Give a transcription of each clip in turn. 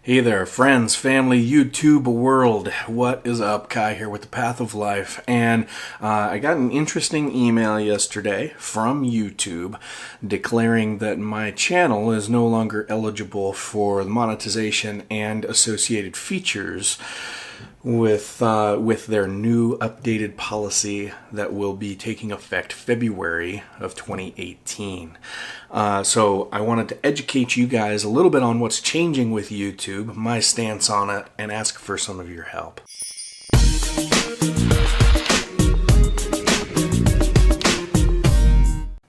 Hey there, friends, family, YouTube world. What is up? Kai here with the Path of Life. And I got an interesting email yesterday from YouTube declaring that my channel is no longer eligible for the monetization and associated features with their new updated policy that will be taking effect February of 2018. So I wanted to educate you guys a little bit on what's changing with YouTube, my stance on it, and ask for some of your help.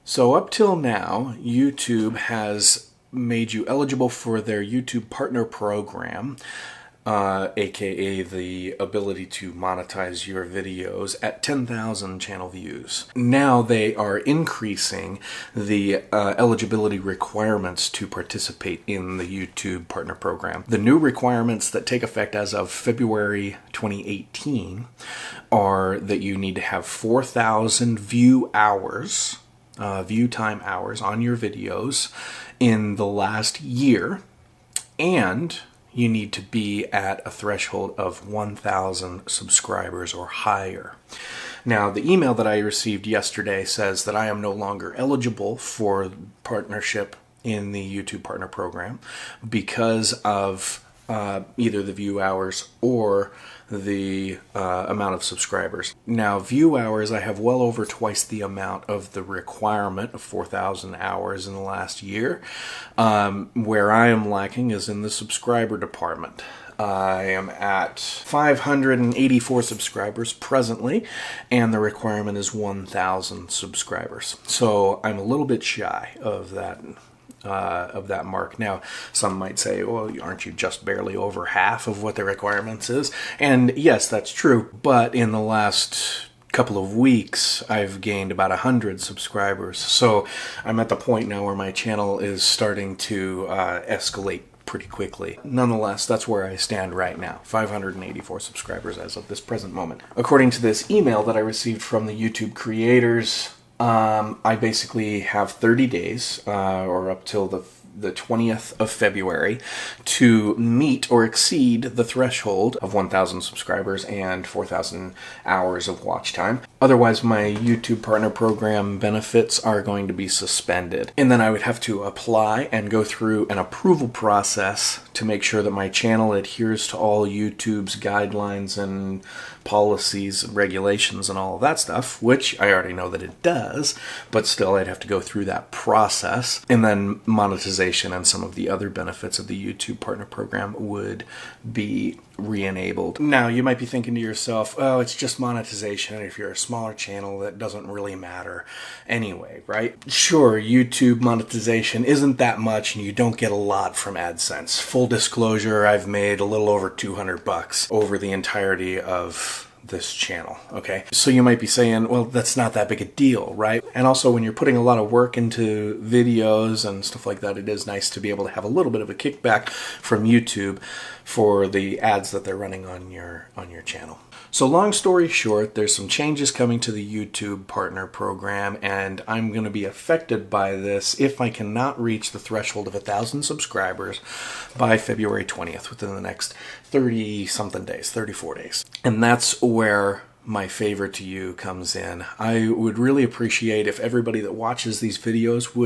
So up till now, YouTube has made you eligible for their YouTube Partner Program, aka the ability to monetize your videos at 10,000 channel views. Now they are increasing the eligibility requirements to participate in the YouTube Partner Program. The new requirements that take effect as of February 2018 are that you need to have 4,000 view time hours on your videos in the last year, and you need to be at a threshold of 1,000 subscribers or higher. Now, the email that I received yesterday says that I am no longer eligible for partnership in the YouTube Partner Program because of either the view hours or the amount of subscribers. Now, view hours, I have well over twice the amount of the requirement of 4,000 hours in the last year. Where I am lacking is in the subscriber department. I am at 584 subscribers presently, and the requirement is 1,000 subscribers. So I'm a little bit shy of that mark. Now, some might say, well, aren't you just barely over half of what the requirements is? And yes, that's true, but in the last couple of weeks, I've gained about 100 subscribers. So I'm at the point now where my channel is starting to escalate pretty quickly. Nonetheless, that's where I stand right now, 584 subscribers as of this present moment. According to this email that I received from the YouTube creators, I basically have 30 days, or up till the 20th of February, to meet or exceed the threshold of 1,000 subscribers and 4,000 hours of watch time. Otherwise, my YouTube Partner Program benefits are going to be suspended. And then I would have to apply and go through an approval process to make sure that my channel adheres to all YouTube's guidelines and policies, regulations, and all of that stuff, which I already know that it does, but still I'd have to go through that process. And then monetization and some of the other benefits of the YouTube Partner Program would be re-enabled. Now, you might be thinking to yourself, oh, it's just monetization. If you're a smaller channel, that doesn't really matter anyway, right? Sure, YouTube monetization isn't that much, and you don't get a lot from AdSense. Full disclosure, I've made a little over $200 over the entirety of this channel, okay? So you might be saying, well, that's not that big a deal, right? And also, when you're putting a lot of work into videos and stuff like that, it is nice to be able to have a little bit of a kickback from YouTube for the ads that they're running on your channel. So long story short, there's some changes coming to the YouTube Partner Program, and I'm going to be affected by this if I cannot reach the threshold of 1,000 subscribers by February 20th, within the next 30-something days, 34 days. And that's where my favor to you comes in. I would really appreciate if everybody that watches these videos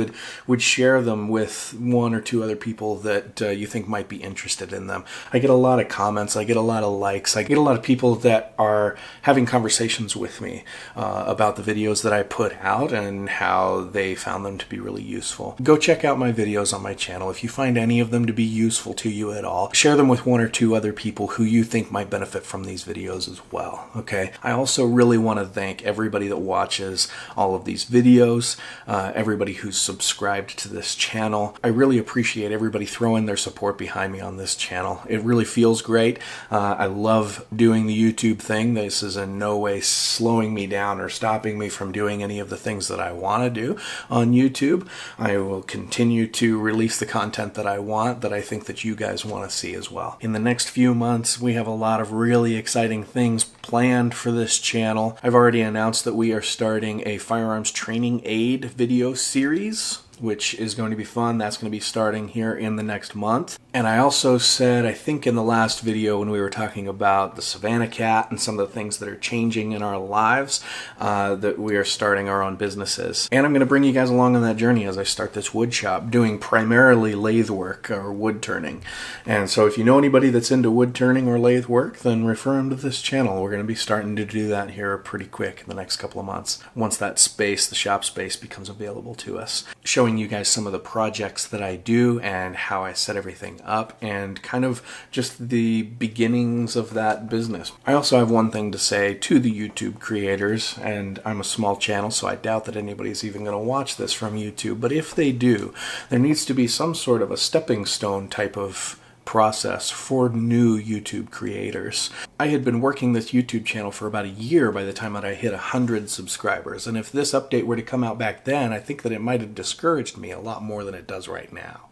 would share them with one or two other people that you think might be interested in them. I get a lot of comments, I get a lot of likes, I get a lot of people that are having conversations with me about the videos that I put out and how they found them to be really useful. Go check out my videos on my channel. If you find any of them to be useful to you at all, share them with one or two other people who you think might benefit from these videos as well, okay? I also really want to thank everybody that watches all of these videos, everybody who's subscribed to this channel. I really appreciate everybody throwing their support behind me on this channel. It really feels great. I love doing the YouTube thing. This is in no way slowing me down or stopping me from doing any of the things that I want to do on YouTube. I will continue to release the content that I want, that I think that you guys want to see as well. In the next few months, we have a lot of really exciting things planned for this channel. I've already announced that we are starting a firearms training aid video series, which is going to be fun. That's going to be starting here in the next month. And I also said, I think in the last video when we were talking about the Savannah cat and some of the things that are changing in our lives, that we are starting our own businesses. And I'm going to bring you guys along on that journey as I start this wood shop, doing primarily lathe work or wood turning. And so if you know anybody that's into wood turning or lathe work, then refer them to this channel. We're going to be starting to do that here pretty quick in the next couple of months, once that space, the shop space, becomes available to us. Showing you guys some of the projects that I do and how I set everything up and kind of just the beginnings of that business. I also have one thing to say to the YouTube creators, and I'm a small channel, so I doubt that anybody's even going to watch this from YouTube, but if they do, there needs to be some sort of a stepping stone type of process for new YouTube creators. I had been working this YouTube channel for about a year by the time that I hit 100 subscribers, and if this update were to come out back then, I think that it might have discouraged me a lot more than it does right now.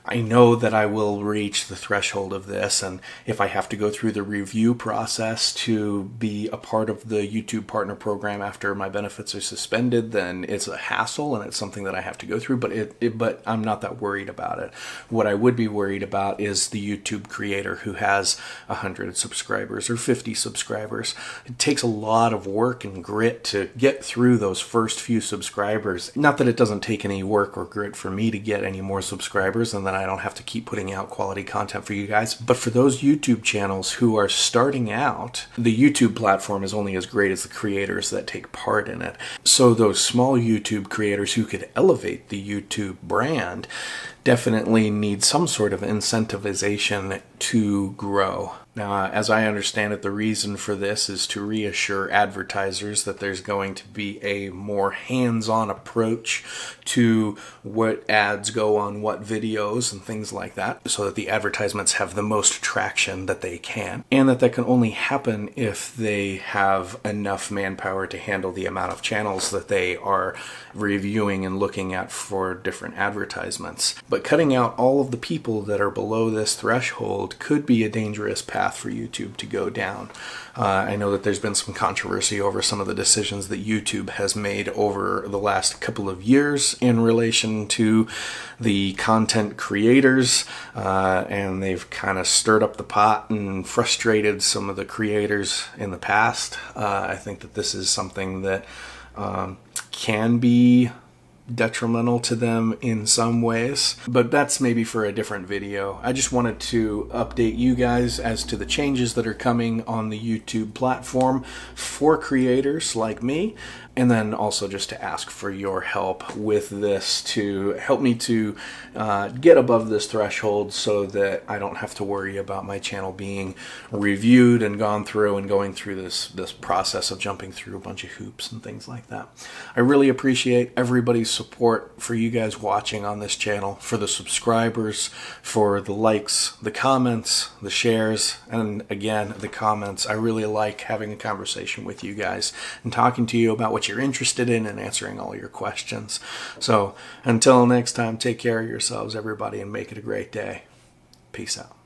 I know that I will reach the threshold of this, and if I have to go through the review process to be a part of the YouTube Partner Program after my benefits are suspended, then it's a hassle and it's something that I have to go through, but I'm not that worried about it. What I would be worried about is the YouTube creator who has 100 subscribers or 50 subscribers. It takes a lot of work and grit to get through those first few subscribers. Not that it doesn't take any work or grit for me to get any more subscribers, and that I don't have to keep putting out quality content for you guys. But for those YouTube channels who are starting out, the YouTube platform is only as great as the creators that take part in it. So those small YouTube creators who could elevate the YouTube brand definitely need some sort of incentivization to grow. Now, as I understand it, the reason for this is to reassure advertisers that there's going to be a more hands-on approach to what ads go on what videos and things like that, so that the advertisements have the most traction that they can. And that can only happen if they have enough manpower to handle the amount of channels that they are reviewing and looking at for different advertisements. But cutting out all of the people that are below this threshold could be a dangerous path for YouTube to go down. I know that there's been some controversy over some of the decisions that YouTube has made over the last couple of years in relation to the content creators, and they've kind of stirred up the pot and frustrated some of the creators in the past. I think that this is something that can be detrimental to them in some ways, but that's maybe for a different video. I just wanted to update you guys as to the changes that are coming on the YouTube platform for creators like me, and then also just to ask for your help with this to help me to get above this threshold so that I don't have to worry about my channel being reviewed and gone through and going through this process of jumping through a bunch of hoops and things like that. I really appreciate everybody's support for you guys watching on this channel, for the subscribers, for the likes, the comments, the shares, and again, the comments. I really like having a conversation with you guys and talking to you about what you're interested in and answering all your questions. So until next time, take care of yourselves, everybody, and make it a great day. Peace out.